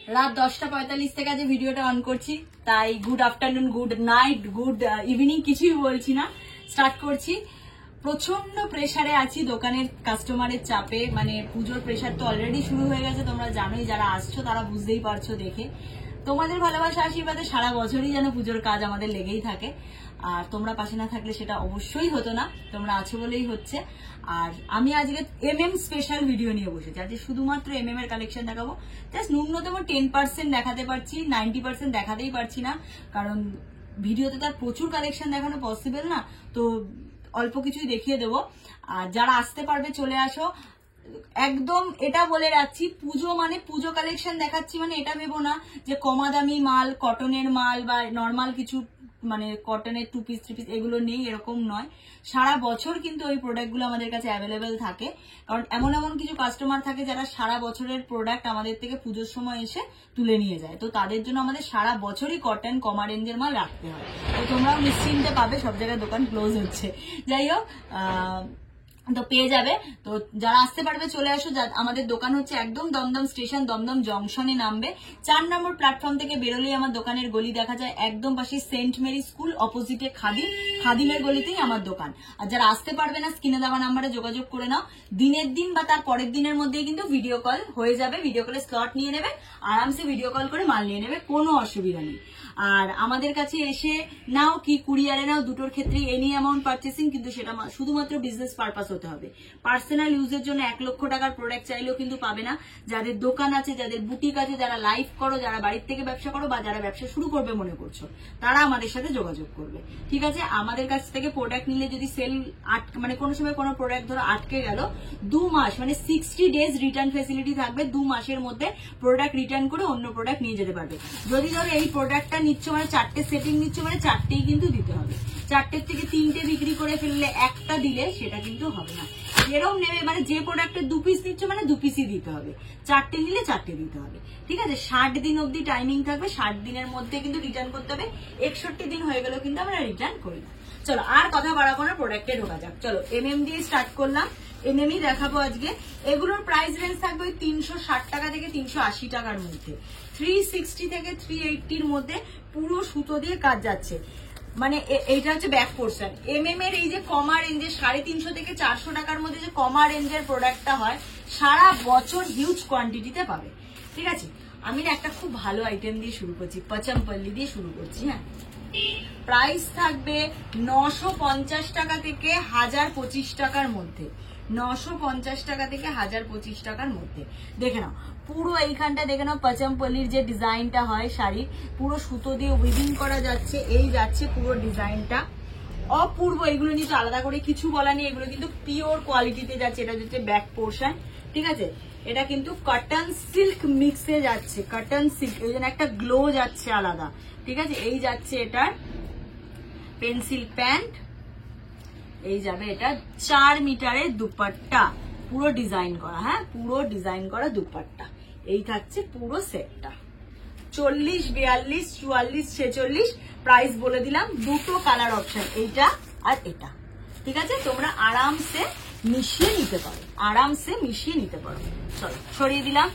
রাত 10:45 থেকে আজ ভিডিওটা অন করছি, তাই good afternoon, good night, good evening কিছুই বলছি না, স্টার্ট করছি। প্রচন্ড প্রেসারে আছি দোকানের কাস্টমারের চাপে, মানে পুজোর প্রেসার তো অলরেডি শুরু হয়ে গেছে, তোমরা জানোই, যারা আসছো তারা বুঝতেই পারছো দেখে। তোমাদের ভালোবাসা আশীর্বাদে সারা বছরই যেন পুজোর কাজ আমাদের লেগেই থাকে, আর তোমরা পাশে না থাকলে সেটা অবশ্যই হতো না, তোমরা আছো বলেই হচ্ছে। আর আমি আজকে এমএম স্পেশাল ভিডিও নিয়ে বসেছি, আজকে শুধুমাত্র এমএম এর কালেকশন দেখাবো। জাস্ট ন্যূনতম 10% দেখাতে পারছি, 90% দেখাতেই পারছি না, কারণ ভিডিওতে তার প্রচুর কালেকশন দেখানো পসিবল না, তো অল্প কিছুই দেখিয়ে দেবো। আর যারা আসতে পারবে চলে আসো। একদম এটা বলে রাখছি, পুজো মানে পুজো কালেকশন দেখাচ্ছি মানে এটা ভেবো না যে কমা দামি মাল, কটনের মাল বা নর্মাল কিছু, মানে কটনের 2 পিস 3 পিস এগুলো নেই, এরকম নয়। সারা বছর কিন্তু ওই প্রোডাক্টগুলো আমাদের কাছে অ্যাভেলেবেল থাকে, কারণ এমন এমন কিছু কাস্টমার থাকে যারা সারা বছরের প্রোডাক্ট আমাদের থেকে পুজোর সময় এসে তুলে নিয়ে যায়, তো তাদের জন্য আমাদের সারা বছরই কটন কমা রেঞ্জের মাল রাখতে হয়। তো তোমরাও নিশ্চিন্তে পাবে, সব জায়গায় দোকান ক্লোজ হচ্ছে, যাই হোক তো পেয়ে যাবে। তো যারা আসতে পারবে চলে আসো। আমাদের দোকান হচ্ছে একদম দমদম স্টেশন, দমদম জংশনে নামবে, 4 নম্বর প্ল্যাটফর্ম থেকে বেরোলেই আমার দোকানের গলি দেখা যায়, একদম পাশে সেন্ট মেরি স্কুল অপোজিটে খাদিমের গলিতেই আমার দোকান। আর যারা আসতে পারবে না, স্ক্রিনে দেওয়া নাম্বারে যোগাযোগ করে নাও, দিনের দিন বা তার পরের দিনের মধ্যেই কিন্তু ভিডিও কল হয়ে যাবে, ভিডিও কলে স্লট নিয়ে নেবে, আরামসে ভিডিও কল করে মাল নিয়ে নেবে, কোনো অসুবিধা নেই। আর আমাদের কাছে এসে নাও কি কুরিয়ারে নাও, দুটোর ক্ষেত্রেই এনি অ্যামাউন্ট পারচেসিং, কিন্তু সেটা শুধুমাত্র বিজনেস পারপাস হতে হবে। পার্সোনাল ইউজের জন্য 1 লক্ষ টাকার প্রোডাক্ট চাইলেও কিন্তু পাবে না। যাদের দোকান আছে, যাদের বুটিক আছে, যারা লাইভ করো, যারা বাড়ির থেকে ব্যবসা করো বা যারা ব্যবসা শুরু করবে মনে করছো, তারা আমাদের সাথে যোগাযোগ করবে, ঠিক আছে। আমাদের কাছ থেকে প্রোডাক্ট নিলে যদি সেল মানে কোনো সময় কোনো প্রোডাক্ট ধরো আটকে গেল, 2 মাস মানে 60 ডেজ রিটার্ন ফেসিলিটি থাকবে, 2 মাসের মধ্যে প্রোডাক্ট রিটার্ন করে অন্য প্রোডাক্ট নিয়ে যেতে পারবে। যদি ধরো এই প্রোডাক্টটা নিচ্ছ মানে 4টে সেটিং নিচ্ছ মানে 4টেই কিন্তু দিতে হবে, 4টের থেকে 3টে বিক্রি করে ফেললে একটা দিলে সেটা কিন্তু হবে না। যেরকম নেবে, মানে যে প্রোডাক্টের 2 পিস নিচ্ছ মানে 2 পিসই দিতে হবে, 4টে নিলে 4টে দিতে হবে, ঠিক আছে। 60 দিন অবধি টাইমিং থাকবে, 60 দিনের মধ্যে কিন্তু রিটার্ন করতে হবে, 61 দিন হয়ে গেলেও কিন্তু আমরা রিটার্ন করি না। চলো আর কথা বাড়াবো না, প্রোডাক্টে ঢোকা যাক। চলো এমএম দিয়ে স্টার্ট করলাম, এমএমই দেখাবো আজকে। এগুলোর প্রাইস রেঞ্জ থাকবে ওই 360 টাকা থেকে 380 টাকার মধ্যে, 360 থেকে 380-র মধ্যে পুরো সুতো দিয়ে কাজ যাচ্ছে। মানে এইটা হচ্ছে ব্যাক পোর্শন। এমএম এর এই যে কমা রেঞ্জের 350 থেকে 400 টাকার মধ্যে যে কমা রেঞ্জের প্রোডাক্টটা হয়, সারা বছর হিউজ কোয়ান্টিটিতে পাবে, ঠিক আছে। আমি না একটা খুব ভালো আইটেম দিয়ে শুরু করছি, পচমপল্লি দিয়ে শুরু করছি। হ্যাঁ, প্রাইস থাকবে 950 টাকা থেকে 1025 টাকার মধ্যে, 950 টাকা থেকে 1025 টাকার মধ্যে। দেখে নাও পুরো এইখানটা, দেখে নাও পচমপল্লির যে ডিজাইনটা হয় শাড়ির, পুরো সুতো দিয়ে উইভিং করা যাচ্ছে, এই যাচ্ছে পুরো ডিজাইনটা, অপূর্ব। এগুলো নিয়ে তো আলাদা করে কিছু বলা নেই, এগুলো কিন্তু পিওর কোয়ালিটিতে যাচ্ছে। এটা হচ্ছে ব্যাক পোর্শন, ঠিক আছে। এটা কিন্তু কটন সিল্ক মিক্সে যাচ্ছে, কটন সিল্ক, এই জন্য একটা গ্লো যাচ্ছে আলাদা, ঠিক আছে। এই যাচ্ছে এটার পেন্সিল প্যান্ট, এই যাবে এটা 4 মিটারের দুপাট্টা, পুরো ডিজাইন করা, হ্যাঁ পুরো ডিজাইন করা দুপাট্টা। এই থাকছে পুরো সেটটা, 40, 42, 44, 46। প্রাইস বলে দিলাম, দুটো কালার অপশন, এইটা আর এটা, ঠিক আছে। তোমরা আরামসে মিশিয়ে নিতে পারো, আরামসে মিশিয়ে নিতে পারো। চলো সরিয়ে দিলাম।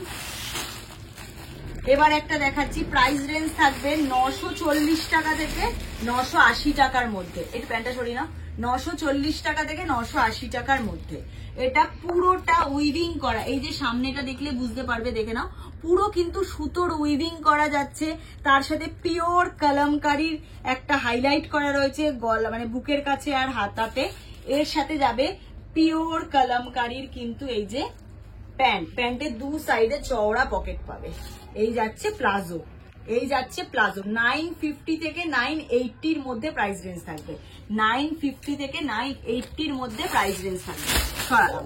এবার একটা দেখাচ্ছি, প্রাইস রেঞ্জ থাকবে 940 টাকা থেকে 980 টাকার মধ্যে। এই প্যান্টটা সরিয়ে নাও, 940 টাকা থেকে 980 টাকার মধ্যে। এটা পুরোটা উইভিং করা, এই যে সামনেটা দেখলে বুঝতে পারবে, দেখে নাও পুরো কিন্তু সুতোর উইভিং করা যাচ্ছে, তার সাথে পিওর কলমকারীর একটা হাইলাইট করা রয়েছে গলা, মানে বুকের কাছে আর হাতাতে। এর সাথে যাবে পিওর কলমকারীর কিন্তু এই যে প্যান্ট, প্যান্টের 2 সাইডে চওড়া পকেট পাবে। এই যাচ্ছে প্লাজো, এই যাচ্ছে প্লাজো। 950 থেকে 980-র মধ্যে প্রাইস রেঞ্জ থাকবে, 950 থেকে 980-র মধ্যে প্রাইস রেঞ্জ থাকবে। সরালাম।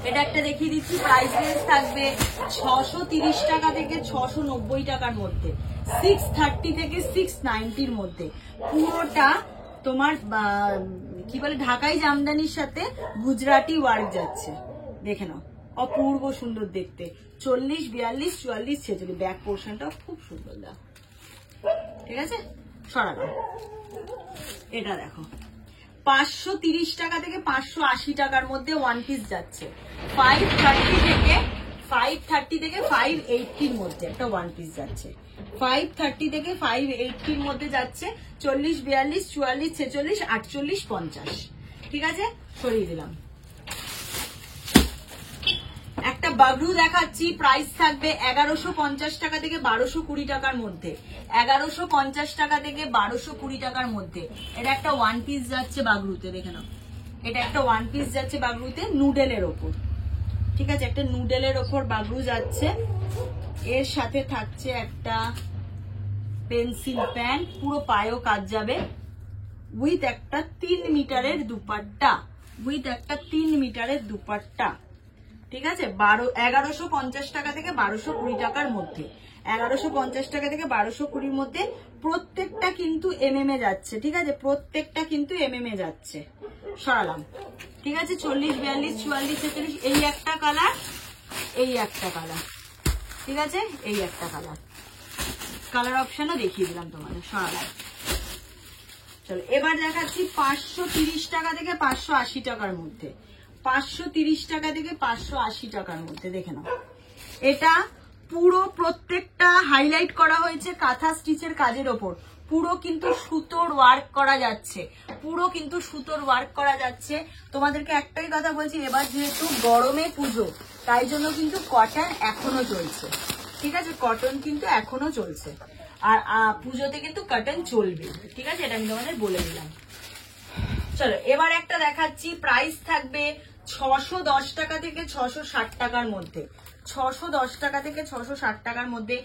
এটা একটা দেখিয়ে দিচ্ছি, প্রাইস রেঞ্জ থাকবে 630 টাকা থেকে 690 টাকার মধ্যে, 630 থেকে 690-র মধ্যে। পুরোটা তোমার কি বলে ঢাকাই জামদানির সাথে গুজরাটি ওয়ার্ক যাচ্ছে, দেখে নাও অপূর্ব সুন্দর দেখতে। 40, 42, 44, 46 ব্যাক পোর্শনটাও খুব সুন্দর, দেখো, ঠিক আছে। সরালাম। এটা দেখো 530 টাকা থেকে 580 টাকার মধ্যে ওয়ান পিস যাচ্ছে, 530 থেকে 530 থেকে 580 মধ্যে একটা ওয়ান পিস যাচ্ছে, 530 থেকে 580 মধ্যে যাচ্ছে, 40, 42, 44, 46, 48, 50। ঠিক আছে, সরিয়ে দিলাম। একটা বাগরু দেখাচ্ছি, প্রাইস থাকবে 1150 টাকা থেকে 1220 টাকার মধ্যে, 1150 টাকা থেকে 1220 টাকার মধ্যে। এটা একটা ওয়ান পিস যাচ্ছে বাগরুতে, দেখে নাও, এটা একটা ওয়ান পিস যাচ্ছে বাগরুতে নুডেলের ওপর। ঠিক আছে, একটা নুডেলের ওপর বাগরু যাচ্ছে, এর সাথে থাকছে একটা পেন্সিল প্যান্ট, পুরো পায়েও কাজ যাবে, উইথ একটা 3 মিটারের দুপাট্টা, উইথ একটা 3 মিটারের দুপাট্টা। ঠিক আছে, 1150 টাকা থেকে 1220 টাকার মধ্যে, 1150 টাকা থেকে 1220 মধ্যে। প্রত্যেকটা কিন্তু এমএম এ যাচ্ছে। ঠিক আছে, প্রত্যেকটা কিন্তু এমএম এ যাচ্ছে। সরালাম। ঠিক আছে, 40, 42, 44, 46, এই একটা কালার, এই একটা কালার। ঠিক আছে, এই একটা কালার, কালার অপশনও দেখিয়ে দিলাম তোমাদের। সরালাম। চলো এবার দেখাচ্ছি 530 টাকা থেকে 580 টাকার মধ্যে, 530 টাকা থেকে 580 টাকার মধ্যে। দেখে নাও, এটা পুরো প্রত্যেকটা হাইলাইট করা হয়েছে কাঁথা স্টিচের কাজের ওপর, পুরো কিন্তু সুতোর ওয়ার্ক করা যাচ্ছে, পুরো কিন্তু সুতোর ওয়ার্ক করা যাচ্ছে। তোমাদেরকে একটাই কথা বলছি, এবার যেহেতু গরমে পুজো, তাই জন্য কিন্তু কটন এখনো চলছে। ঠিক আছে, কটন কিন্তু এখনো চলছে, আর পুজোতে কিন্তু কটন চলবে। ঠিক আছে, এটা আমি তোমাদের বলে দিলাম। চলো এবার একটা দেখাচ্ছি, প্রাইস থাকবে 610 টাকা থেকে 660 টাকার মধ্যে, 610 টাকা থেকে 660 টাকার মধ্যে।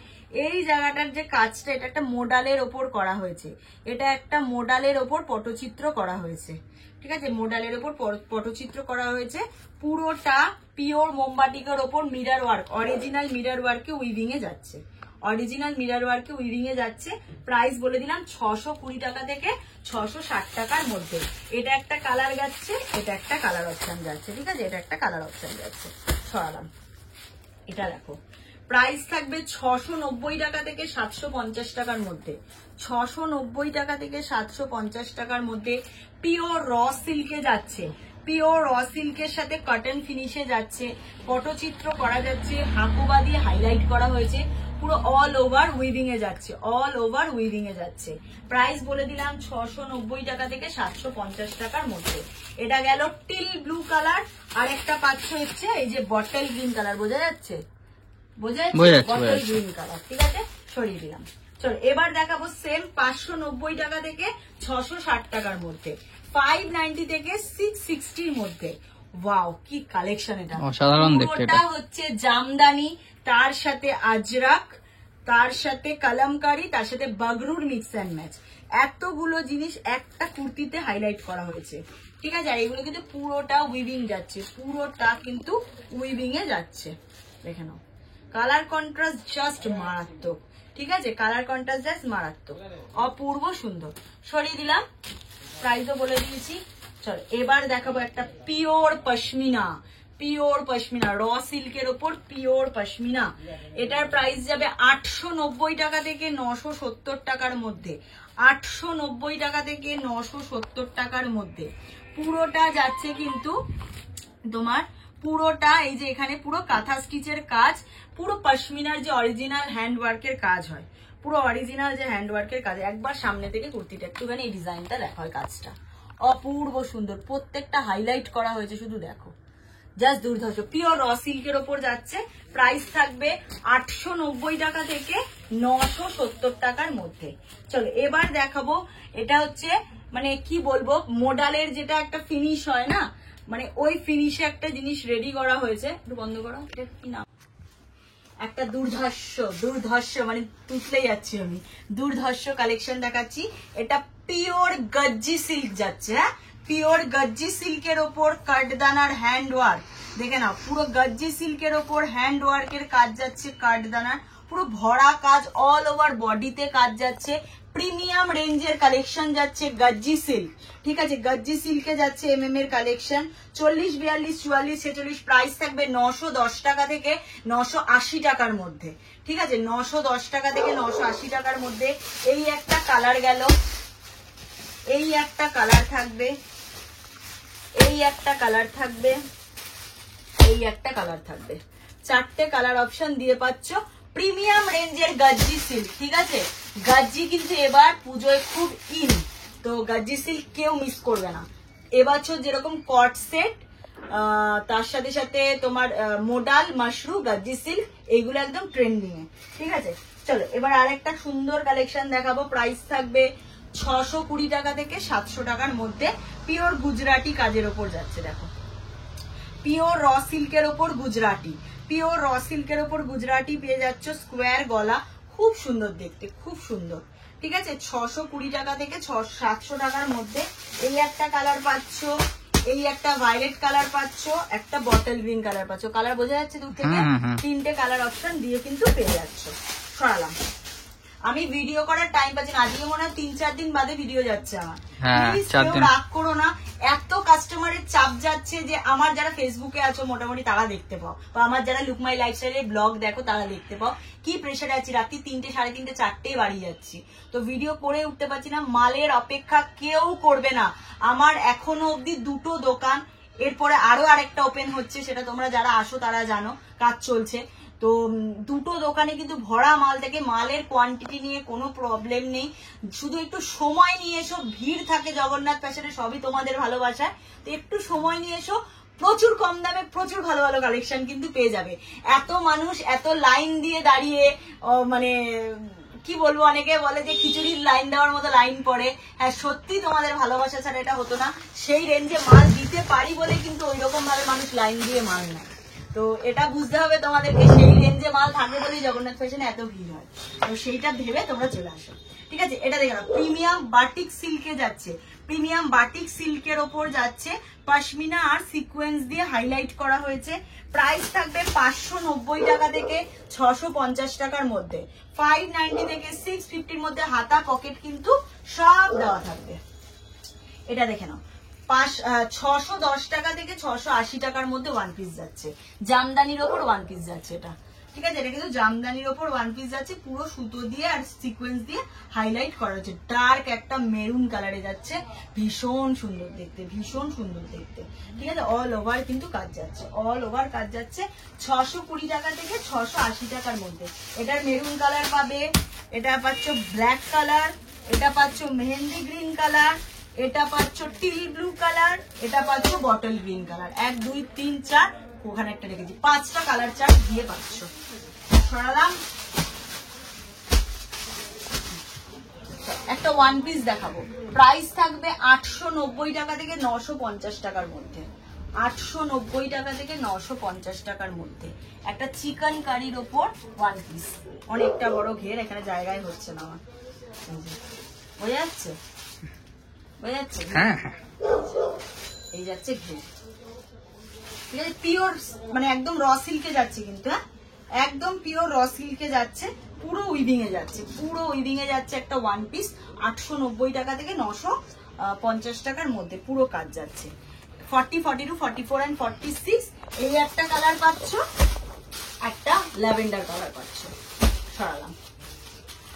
এই জায়গাটার যে কাজটা, এটা একটা মোডালের ওপর করা হয়েছে, এটা একটা মোডালের ওপর পটচিত্র করা হয়েছে। ঠিক আছে, মোডালের ওপর পটচিত্র করা হয়েছে, পুরোটা পিওর মোমবাটিকের ওপর মিরর ওয়ার্ক, অরিজিনাল মিরর ওয়ার্কে উইভিং এ যাচ্ছে, অরিজিনাল মিরর ওয়ার্কে উইভিং এ যাচ্ছে। প্রাইস বলে দিলাম 620 টাকা থেকে 660 টাকার মধ্যে। এটা একটা কালার যাচ্ছে, এটা একটা কালার অপশন যাচ্ছে। ঠিক আছে, এটা একটা কালার অপশন যাচ্ছে। সরালাম। এটা দেখো, প্রাইস থাকবে 690 টাকা থেকে 750 টাকার মধ্যে, 690 টাকা থেকে 750 টাকার মধ্যে। পিওর র সিল্কে যাচ্ছে, পিওর র সিল্কের সাথে কটন ফিনিশে যাচ্ছে, পটচিত্র করা যাচ্ছে, হাকুবা দিয়ে হাইলাইট করা হয়েছে, পুরো অল ওভার উইভিং এ যাচ্ছে, অল ওভার উইভিং এ যাচ্ছে। প্রাইস বলে দিলাম 690 টাকা থেকে 750 টাকার মধ্যে। এটা গেল টিল ব্লু কালার, আর একটা পাচ্ছ হচ্ছে এই যে বটল গ্রিন কালার, বোঝা যাচ্ছে, বোঝা যাচ্ছে, বটল গ্রিন কালার। ঠিক আছে, সরিয়ে দিলাম। চলো এবার দেখাবো সেম 590 টাকা থেকে 660 টাকার মধ্যে, 590 থেকে 660 মধ্যে। ওয়াও, কি কালেকশন! এটা অসাধারণ দেখতে। এটা হচ্ছে জামদানি, তার সাথে আজরাক, তার সাথে কলমকারি, তার সাথে বাগরুর মিক্স অ্যান্ড ম্যাচ, এতগুলো জিনিস একটা কুর্তিতে হাইলাইট করা হয়েছে। ঠিক আছে, আর এগুলো কিন্তু পুরোটা উইভিং যাচ্ছে, পুরোটা কিন্তু উইভিং এ যাচ্ছে। দেখে নাও, কালার কন্ট্রাস্ট জাস্ট মারাত্মক। ঠিক আছে, কালার কন্ট্রাস্ট জাস্ট মারাত্মক, অপূর্ব সুন্দর। সরিয়ে দিলাম, প্রাইসও বলে দিয়েছি। চলো এবার দেখাবো একটা পিওর পশমিনা, পিওর পশমিনা, র সিল্কের ওপর পিওর পশমিনা। এটার প্রাইস যাবে 890 টাকা থেকে 970 টাকার মধ্যে, 890 টাকা থেকে 970 টাকার মধ্যে। পুরোটা যাচ্ছে কিন্তু তোমার, পুরোটা এই যে এখানে পুরো কাঁথা স্টিচের কাজ, পুরো পশমিনার যে অরিজিনাল হ্যান্ড ওয়ার্কের কাজ হয়, পুরো অরিজিনাল যে হ্যান্ড ওয়ার্কের কাজ। একবার সামনে থেকে কুর্তিটা একটুখানি এই ডিজাইনটা দেখা হয়, কাজটা অপূর্ব সুন্দর, প্রত্যেকটা হাইলাইট করা হয়েছে, শুধু দেখো, জাস্ট দুর্ধর্ষ। পিওর র সিল্কের ওপর যাচ্ছে, প্রাইস থাকবে 890 টাকা থেকে 970 টাকার মধ্যে। চলো এবার দেখাবো, এটা হচ্ছে মানে কি বলবো, মোডালের যেটা একটা ফিনিশ হয় না, মানে ওই ফিনিশে একটা জিনিস রেডি করা হয়েছে। একটু বন্ধ করো, এটা কি নাম, একটা দুর্ধর্ষ মানে তুতলে যাচ্ছি আমি, দুর্ধর্ষ কালেকশন দেখাচ্ছি। এটা পিওর গজ্জি সিল্ক যাচ্ছে, হ্যাঁ, পিওর গজ্জি সিল্কের ওপর কাঠদানার হ্যান্ড ওয়ার্ক। দেখে নাও, পুরো গজ্জি সিল্কের ওপর হ্যান্ড ওয়ার্কের কাজ যাচ্ছে, কাঠদানার পুরো ভরা কাজ, অল ওভার বডিতে কাজ যাচ্ছে। প্রিমিয়াম রেঞ্জের কালেকশন যাচ্ছে গজ্জি সিল্ক। ঠিক আছে, গজ্জি সিল্কে যাচ্ছে এমএম এর কালেকশন, 40, 42, 44, 46। প্রাইস থাকবে 910 টাকা থেকে 980 টাকার মধ্যে। ঠিক আছে, 910 টাকা থেকে 980 টাকার মধ্যে। এই একটা কালার গেল, এই একটা কালার থাকবে, এই একটা কালার থাকবে, এই একটা কালার থাকবে। 4টে কালার অপশন দিয়ে পাচ্ছ। প্রিমিয়াম রেঞ্জের গাজ্জি সিল্ক, ঠিক আছে? গাজ্জি কিন্তু এবার পুজোয় খুব ইন, তো গাজ্জি সিল্ক কেউ মিস করবে না। এবছর যেরকম কট সেট, তার সাথে সাথে তোমার মোডাল, মাশরু, গাজ্জি সিল্ক, এইগুলো একদম ট্রেন্ডিং এ, ঠিক আছে? চলো এবার আরেকটা সুন্দর কালেকশন দেখাবো। প্রাইস থাকবে 620 টাকা থেকে 700 টাকার মধ্যে। পিওর গুজরাটি কাজের ওপর যাচ্ছে, দেখো পিওর র সিল্কের ওপর গুজরাটি, পিওর র সিল্কের ওপর গুজরাটি পেয়ে যাচ্ছ। স্কোয়ার গলা, খুব সুন্দর দেখতে, খুব সুন্দর, ঠিক আছে? 620 টাকা থেকে 700 টাকার মধ্যে। এই একটা কালার পাচ্ছ, এই একটা ভায়োলেট কালার পাচ্ছ, একটা বটল গ্রিন কালার পাচ্ছ। কালার বোঝা যাচ্ছে দূর থেকে? 3টে কালার অপশন দিয়ে কিন্তু পেয়ে যাচ্ছ। সরালাম, আমি ভিডিও করার টাইম পাচ্ছি না, আজকে মনে হয় 3-4 দিন বাদে ভিডিও যাচ্ছে আমার। কেউ রাগ করো না, এত কাস্টমারের চাপ যাচ্ছে যে আমার যারা ফেসবুকে আছো মোটামুটি তারা দেখতে পাও, বা আমার যারা লুক মাই লাইফস্টাইলে ব্লগ দেখো তারা দেখতে পাও কি প্রেশারে আছি। রাত্রি 3টে, 3:30, 4টেই বাড়ি যাচ্ছি, তো ভিডিও করে উঠতে পারছি না। মালের অপেক্ষা কেউ করবে না। আমার এখনো অব্দি 2টো দোকান, এরপরে আরো আরেকটা ওপেন হচ্ছে, সেটা তোমরা যারা আসো তারা জানো, কাজ চলছে। তো 2টো দোকানে কিন্তু ভরা মাল থেকে, মালের কোয়ান্টিটি নিয়ে কোনো প্রবলেম নেই। শুধু একটু সময় নিয়ে এসো, ভিড় থাকে জগন্নাথ ফ্যাশনে, সবই তোমাদের ভালোবাসায়, তো একটু সময় নিয়ে এসো। প্রচুর কম দামে প্রচুর ভালো ভালো কালেকশন কিন্তু পেয়ে যাবে। এত মানুষ এত লাইন দিয়ে দাঁড়িয়ে, মানে কি বলবো, অনেকে বলে যে খিচুড়ির লাইন দেওয়ার মতো লাইন পড়ে। হ্যাঁ সত্যি তোমাদের ভালোবাসা ছাড়া এটা হতো না। সেই রেঞ্জে মাল দিতে পারি বলে কিন্তু ওই রকম ভাবে মানুষ লাইন দিয়ে মাল নেয়। তো এটা বুঝতে হবে তোমাদেরকে, সেই রেঞ্জে মাল থাকে বলেই জগন্নাথ ফ্যাশনে এত ভিড় হয়। তো সেইটা ভেবে তোমরা চলে আসো, ঠিক আছে? এটা দেখো প্রিমিয়াম বাটিক সিল্কে যাচ্ছে, প্রিমিয়াম বাটিক সিল্কের ওপর যাচ্ছে, পশমিনা আর সিকোয়েন্স দিয়ে হাইলাইট করা হয়েছে। প্রাইস থাকবে 590 টাকা থেকে 650 টাকার মধ্যে। 590 থেকে 650 মধ্যে। হাতা পকেট কিন্তু সব দেওয়া থাকবে। এটা দেখে নাও, 610 টাকা থেকে 680 টাকার মধ্যে ওয়ান পিস যাচ্ছে। জামদানির ওপর ওয়ান পিস যাচ্ছে এটা, ঠিক আছে? এটা কিন্তু জামদানির ওপর ওয়ান পিস যাচ্ছে, পুরো সুতো দিয়ে আর সিকোয়েন্স দিয়ে হাইলাইট করা হচ্ছে। ডার্ক একটা মেরুন কালারে যাচ্ছে, ভীষণ সুন্দর দেখতে, ভীষণ সুন্দর দেখতে, ঠিক আছে? অল ওভার কিন্তু কাজ যাচ্ছে, অল ওভার কাজ যাচ্ছে। 620 টাকা থেকে 680 টাকার মধ্যে। এটার মেরুন কালার পাবে, এটা পাচ্ছ ব্ল্যাক কালার, এটা পাচ্ছ মেহেন্দি গ্রিন কালার, এটা পাচ্ছ টিল ব্লু কালার, এটা পাচ্ছ বটল গ্রিন কালার। 1 2 3 4, ওখানে একটা রেখেছি, 5টা কালার চার্ট দিয়ে পাচ্ছ। সরালাম, একটা ওয়ান পিস দেখাবো। প্রাইস থাকবে 890 টাকা থেকে 950 টাকার মধ্যে। 890 টাকা থেকে 950 টাকার মধ্যে একটা চিকেন কারির ওপর ওয়ান পিস। অনেকটা বড় ঘের, এখানে জায়গায় হচ্ছে না আমার, বোঝা যাচ্ছে? বোঝা যাচ্ছে? হ্যাঁ, এই যাচ্ছে ঘের, ঠিক আছে? পিওর মানে একদম র সিল্কে যাচ্ছে কিন্তু, হ্যাঁ একদম পিওর র সিল্কে যাচ্ছে, পুরো উইভিং এ যাচ্ছে, পুরো উইভিং এ যাচ্ছে একটা ওয়ান পিস। 890 টাকা থেকে 950 টাকার মধ্যে পুরো কাজ যাচ্ছে। 40, 42, 44 and 46। এই একটা কালার পাচ্ছ, একটা ল্যাভেন্ডার কালার পাচ্ছ। সরালাম,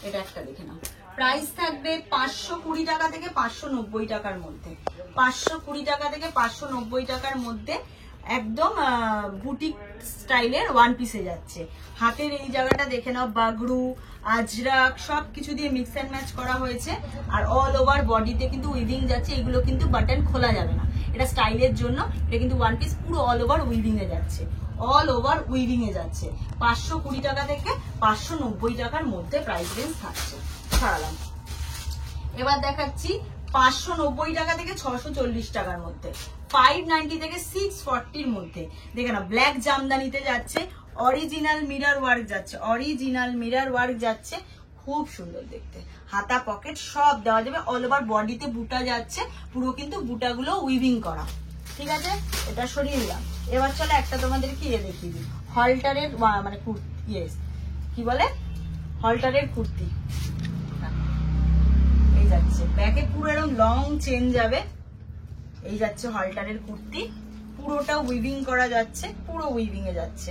এটা একটা দেখে নাও। প্রাইস থাকবে 520 টাকা থেকে 590 টাকার মধ্যে। 520 টাকা থেকে 590 টাকার মধ্যে একদম বুটিক স্টাইলের ওয়ান পিসে যাচ্ছে। হাতের এই জায়গাটা দেখে নাও, বাগড়ু, আজরাক সবকিছু দিয়ে মিক্স অ্যান্ড ম্যাচ করা হয়েছে। আর অল ওভার বডিতে কিন্তু উইভিং যাচ্ছে, এগুলো কিন্তু বাটন খোলা যাবে না, এটা স্টাইলের জন্য। এটা কিন্তু ওয়ান পিস পুরো অল ওভার উইভিং এ যাচ্ছে, অল ওভার উইভিং এ যাচ্ছে। 520 টাকা থেকে 590 টাকার মধ্যে প্রাইস রেঞ্জ থাকছে। ছাড়ালাম, এবার দেখাচ্ছি 590 টাকা থেকে 640 টাকার মধ্যে। 590 থেকে 640-র মধ্যে। দেখে না, ব্ল্যাক জামদানিতে যাচ্ছে, অরিজিনাল মিরর ওয়ার্ক যাচ্ছে, অরিজিনাল মিরর ওয়ার্ক যাচ্ছে, খুব সুন্দর দেখতে। হাতা পকেট সব দেওয়া যাবে, অল ওভার বডিতে বুটা যাচ্ছে, পুরো কিন্তু বুটাগুলো উইভিং করা, ঠিক আছে? এটা সরিয়ে দিলাম। এবার চলো একটা তোমাদেরকে ইয়ে দেখিয়ে দিই, হলটারের মানে কুর্তি, কি বলে হলটারের কুর্তি। এই যাচ্ছে ব্যাকে পুরো এরকম লং চেন যাবে, এই যাচ্ছে হলটারের কুর্তি, পুরোটা উইভিং করা যাচ্ছে, পুরো উইভিং এ যাচ্ছে,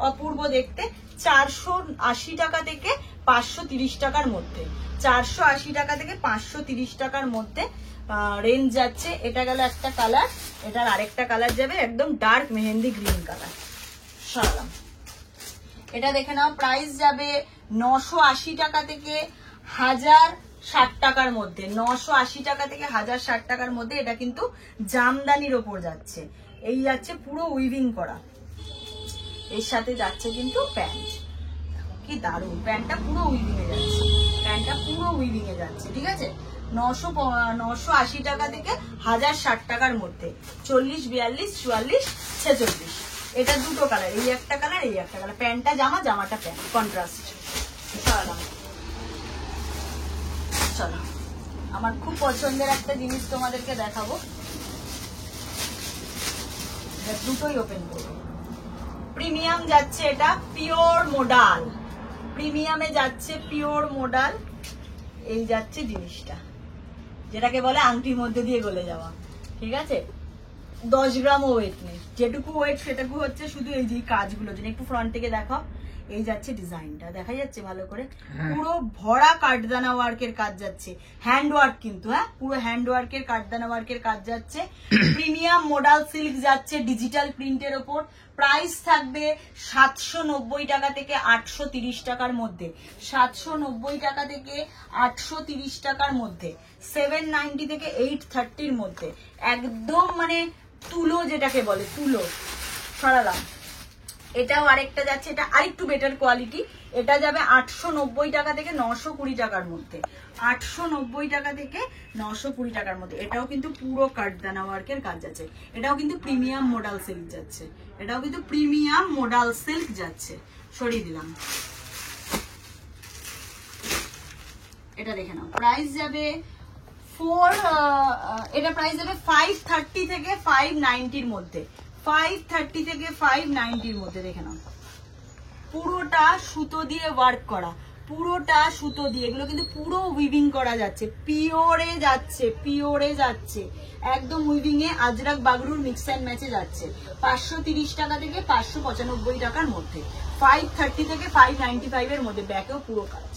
অপূর্ব দেখতে। 480 টাকা থেকে 530 টাকার মধ্যে। 480 টাকা থেকে 530 টাকার মধ্যে রেঞ্জ যাচ্ছে। এটা গেল একটা কালার, এটার আরেকটা কালার যাবে একদম ডার্ক মেহেন্দি গ্রিন কালার। সরালাম, এটা দেখে নাও, প্রাইস যাবে 980 টাকা থেকে 1060 টাকার মধ্যে। 980 টাকা থেকে 1060 টাকার মধ্যে। এটা কিন্তু জামদানির ওপর যাচ্ছে। এই যাচ্ছে পুরো উইভিং করা, এর সাথে যাচ্ছে কিন্তু প্যান্ট। কি দারুণ, প্যান্টটা পুরো উইভিং এ যাচ্ছে, প্যান্টটা পুরো উইভিং এ যাচ্ছে। ঠিক আছে, 980 টাকা থেকে 1060 টাকার মধ্যে। 40, 42, 44, 46। এটা দুটো কালার, এই একটা কালার, এই একটা কালার। প্যান্টটা জামা, জামাটা প্যান্ট, কন্ট্রাস্ট। চলো, আমার খুব পছন্দের একটা জিনিস তোমাদেরকে দেখাবো, দুটোই ওপেন করবো। প্রিমিয়াম যাচ্ছে, এটা পিওর মোডাল, প্রিমিয়ামে যাচ্ছে পিওর মোডাল। এই যাচ্ছে জিনিসটা, যেটাকে বলে আংটির মধ্যে দিয়ে গলে যাওয়া। ঠিক আছে, 10 গ্রামও ওয়েট নেই, যেটুকু ওয়েট সেটুকু হচ্ছে শুধু এই যে কাজগুলো। যেন একটু ফ্রন্ট থেকে দেখাও, এই যাচ্ছে ডিজাইনটা, দেখা যাচ্ছে ভালো করে? পুরো ভরা কাঠদানা ওয়ার্কের কাজ যাচ্ছে, হ্যান্ড ওয়ার্ক কিন্তু, হ্যাঁ পুরো হ্যান্ড ওয়ার্কের কাঠদানা ওয়ার্কের কাজ যাচ্ছে। প্রিমিয়াম মোডাল সিল্ক যাচ্ছে ডিজিটাল প্রিন্টের ওপর। প্রাইস থাকবে 790 টাকা থেকে 830 টাকার মধ্যে। 790 টাকা থেকে 830 টাকার মধ্যে। 790 থেকে 830 মধ্যে। একদম মানে তুলো, যেটাকে বলে তুলো। সরালাম। এটাও আরেকটা যাচ্ছে, এটা আরেকটু বেটার কোয়ালিটি। এটা যাবে 890 টাকা থেকে 920 টাকার মধ্যে। 890 টাকা থেকে 920 টাকার মধ্যে। এটাও কিন্তু পুরো কাঠদানা ওয়ার্কের কাজ যাচ্ছে। এটাও কিন্তু প্রিমিয়াম মোডাল সিল্ক যাচ্ছে। এটাও কিন্তু প্রিমিয়াম মোডাল সিল্ক যাচ্ছে। সরিয়ে দিলাম। এটা দেখে নাও, প্রাইস যাবে এটা প্রাইস যাবে 530 থেকে 590 মধ্যে। 530 থেকে 590 মধ্যে। দেখে নাও, পুরোটা সুতো দিয়ে ওয়ার্ক করা, পুরোটা সুতো দিয়ে। এগুলো কিন্তু পুরো উইভিং করা যাচ্ছে, পিওরে যাচ্ছে, পিওরে যাচ্ছে, একদম উইভিং এ আজরাক বাগরুর মিক্স অ্যান্ড ম্যাচে যাচ্ছে। 530 টাকা থেকে 595 টাকার মধ্যে। 530 থেকে 595 এর মধ্যে। ব্যাকেও পুরো কাজ।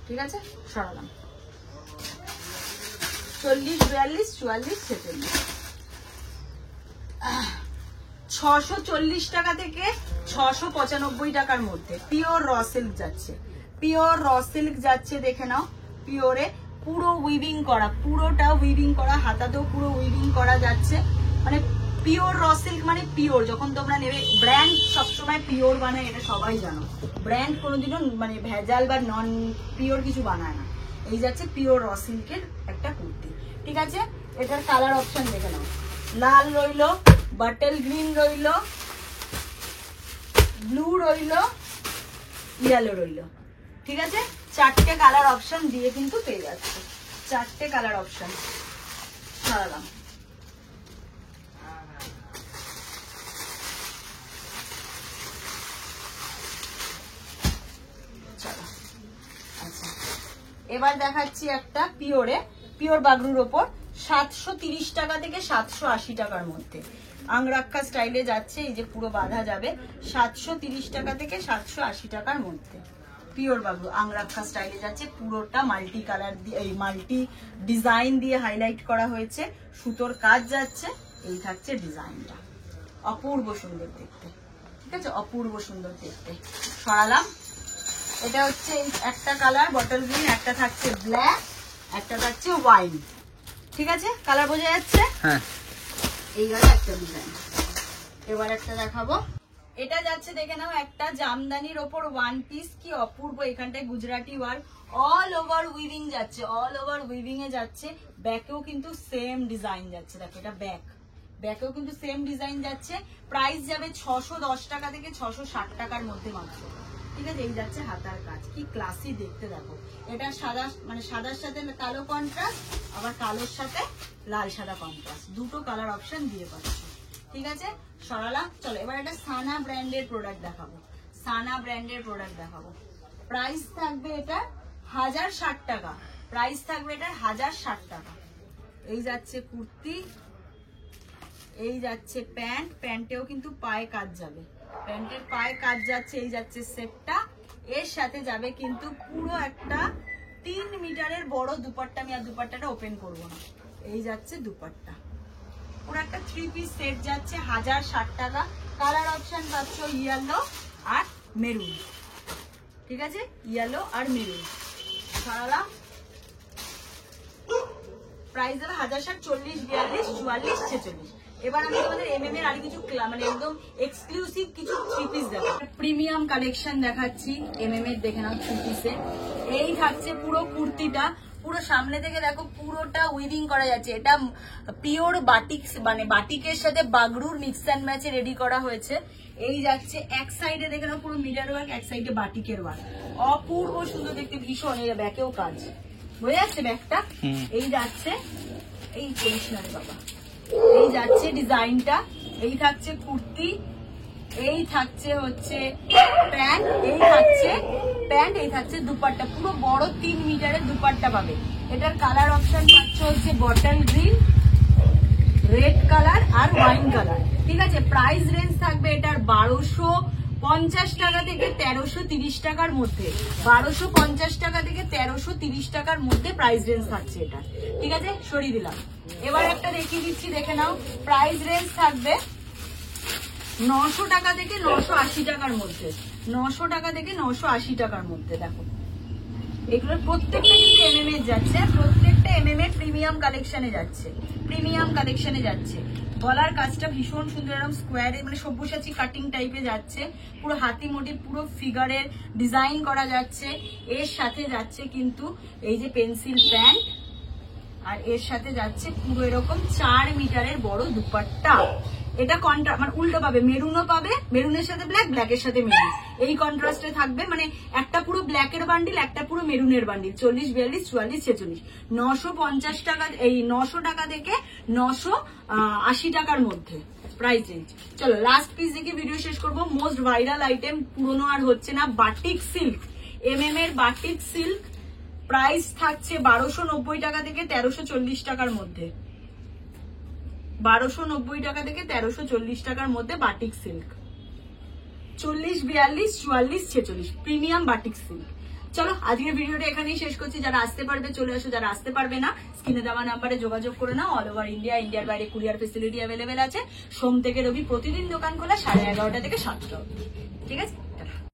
ঠিক আছে, সরালাম। 40, 42, 44, 46। 640 টাকা থেকে 695 টাকার মধ্যে। পিওর র সিল্ক যাচ্ছে, পিওর র সিল্ক যাচ্ছে। দেখে নাও, পিওরে পুরো উইভিং করা, পুরোটা উইভিং করা, হাতাতেও পুরো উইভিং করা যাচ্ছে। মানে পিওর র সিল্ক মানে পিওর। যখন তোমরা নেবে, ব্র্যান্ড সবসময় পিওর বানায়, এটা সবাই জানো। ব্র্যান্ড কোনোদিনও মানে ভেজাল বা নন পিওর কিছু বানায় না। এই যাচ্ছে পিওর র সিল্কের একটা কুর্তি। ঠিক আছে, এটার কালার অপশন দেখে নাও, লাল রইলো, বাটল গ্রিন রইলো, ব্লু রইলো, ইয়েলো রইলো। ঠিক আছে, 4টে কালার অপশন দিয়ে কিন্তু পেয়ে যাচ্ছে। 4টে কালার অপশন। সারালাম। চলো, আচ্ছা, এবার দেখাচ্ছি একটা পিওরে, পিওর বাগরুর ওপর। 730 টাকা থেকে 780 টাকার মধ্যে। আংরাক্ষা স্টাইলে যাচ্ছে, এই যে পুরো বাঁধা যাবে। 730 টাকা থেকে 780 টাকার মধ্যে। পিওর বাগরু আংরাক্ষা স্টাইলে যাচ্ছে। পুরোটা মাল্টি কালার দিয়ে, এই মাল্টি ডিজাইন দিয়ে হাইলাইট করা হয়েছে। সুতোর কাজ যাচ্ছে। এই থাকছে ডিজাইনটা, অপূর্ব সুন্দর দেখতে। ঠিক আছে, অপূর্ব সুন্দর দেখতে। সরালাম। এটা হচ্ছে একটা কালার বটল গ্রিন, একটা থাকছে ব্ল্যাক, একটা থাকছে ওয়াইন। ঠিক আছে, কালার বোঝা যাচ্ছে? হ্যাঁ। এইবার একটা ডিজাইন, এবার একটা দেখাবো। এটা যাচ্ছে, দেখে নাও, একটা জামদানির ওপর ওয়ান পিস। কি অপূর্ব, এখানটায় Gujarati work, all over weaving যাচ্ছে, অল ওভার উইভিং এ যাচ্ছে। ব্যাকেও কিন্তু সেম ডিজাইন যাচ্ছে। দেখো, এটা ব্যাক, ব্যাকেও কিন্তু সেম ডিজাইন যাচ্ছে। প্রাইস যাবে 610 টাকা থেকে 660 টাকার মধ্যে মাত্র। ঠিক আছে, এই যাচ্ছে হাতার কাজ। কি ক্লাসি দেখতে, দেখো। এটা সাদা, মানে সাদার সাথে কালো কন্ট্রাস্ট, আবার কালোর সাথে লাল সাদা কন্ট্রাস্ট, দুটো কালার অপশন দিয়ে পাচ্ছি। ঠিক আছে, সরালাম। চলো, এবার একটা সানা ব্র্যান্ডের প্রোডাক্ট দেখাবো। সানা ব্র্যান্ডের প্রোডাক্ট দেখাবো। প্রাইস থাকবে এটা 1060 টাকা। প্রাইস থাকবে এটা 1060 টাকা। এই যাচ্ছে কুর্তি, এই যাচ্ছে প্যান্ট, প্যান্টেও কিন্তু পায়ে কাজ যাবে, প্যান্টের পায়ে কাজ যাচ্ছে। এই যাচ্ছে সেটটা, এর সাথে যাবে কিন্তু পুরো একটা 3 মিটারের বড় দুপাট্টা। আমি আর দুপাট্টাটা ওপেন করবো না। এই যাচ্ছে দুপাট্টা, পুরো একটা 3 পিস সেট যাচ্ছে 1060 টাকা। কালার অপশন পাচ্ছ ইয়েলো আর মেরুন, ঠিক আছে, ইয়েলো আর মেরুন সারালাম। প্রাইস দেবে 1060, 40, 42, 44, 46। এবার আমি তোমাদের এমএম এর আর কিছু মানে একদম এক্সক্লুসিভ কিছু থ্রি পিস দেখাবো, প্রিমিয়াম কালেকশন দেখাচ্ছি এমএম এর, দেখে নাও থ্রি পিসে। এই থাকছে পুরো কুর্তিটা, পুরো সামনে থেকে দেখো পুরোটা উইভিং করা যাচ্ছে, এটা পিওর বাটিক, মানে বাটিকের সাথে বাগরুর মিক্স অ্যান্ড ম্যাচে রেডি করা হয়েছে। এই যাচ্ছে এক সাইডে দেখে নাও পুরো মিডার ওয়ার্ক, এক সাইডে বাটিকের ওয়ার্ক, অপূর্ব সুন্দর দেখতে, ভীষণ। এই ব্যাকেও কাজ, বোঝা যাচ্ছে ব্যাগটা। এই যাচ্ছে, এই করিস বাবা, এই যাচ্ছে ডিজাইনটা, এই থাকছে কুর্তি, এই থাকছে হচ্ছে প্যান্ট, এই থাকছে প্যান্ট, এই থাকছে দুপাট্টা, পুরো বড় 3 মিটারের দুপাট্টা পাবে। এটার কালার অপশন পাচ্ছে হচ্ছে বটল গ্রিন, রেড কালার আর ওয়াইন কালার, ঠিক আছে। প্রাইস রেঞ্জ থাকবে এটার 1250 টাকা থেকে 1330 টাকার মধ্যে, 1250 টাকা থেকে 1330 টাকার মধ্যে প্রাইস রেঞ্জ থাকছে এটা, ঠিক আছে। সরিয়ে দিলাম। এবার একটা দেখিয়ে দিচ্ছি, দেখে নাও। প্রাইস রেঞ্জ থাকবে 900 টাকা থেকে 980 টাকার মধ্যে, 900 টাকা থেকে 980 টাকার মধ্যে। দেখো এগুলো প্রত্যেকটা কিন্তু এমএম এর যাচ্ছে, প্রত্যেকটা এমএম এর প্রিমিয়াম কালেকশনে যাচ্ছে, প্রিমিয়াম কালেকশনে যাচ্ছে। গলার কাজটা ভীষণ সুন্দর, এরকম স্কোয়ারে মানে সব্যসাচী কাটিং টাইপে যাচ্ছে, পুরো হাতি মোটিভ, পুরো ফিগারের ডিজাইন করা যাচ্ছে। এর সাথে যাচ্ছে কিন্তু এই যে পেন্সিল প্যান্ট, আর এর সাথে যাচ্ছে পুরো এরকম 4 মিটারের বড় দুপাট্টা। এটা কন্ট্রাস্ট মানে উল্টো পাবে, মেরুনও পাবে, মেরুনের সাথে ব্ল্যাক, ব্ল্যাকের সাথে মেরুন, এই কন্ট্রাস্টে থাকবে। মানে একটা পুরো ব্ল্যাকের বান্ডিল, একটা পুরো মেরুনের বান্ডিল, 40, 42, 44, 46। 950 টাকা, এই 900 টাকা থেকে 980 টাকার মধ্যে প্রাইস রেঞ্জ। চলো লাস্ট পিস দেখে ভিডিও শেষ করবো। মোস্ট ভাইরাল আইটেম, পুরনো আর হচ্ছে না, বাটিক সিল্ক, এমএম এর বাটিক সিল্ক। প্রাইস থাকছে 1290 টাকা থেকে 1340 টাকার মধ্যে, 1290 টাকা থেকে 1340 টাকার মধ্যে batik silk, 40, 42, 44, 46 premium batik silk. চলো আজকের ভিডিওটা এখানেই শেষ করছি। যারা আসতে পারবে চলে আসো, যারা আসতে পারবে না স্ক্রিনে দেওয়া নাম্বারে যোগাযোগ করে নাও। অল ওভার ইন্ডিয়া, ইন্ডিয়ার বাইরে কুরিয়ার ফেসিলিটি অ্যাভেলেবেল আছে। সোম থেকে রবি প্রতিদিন দোকান খোলা 11:30 থেকে 7টা, ঠিক আছে।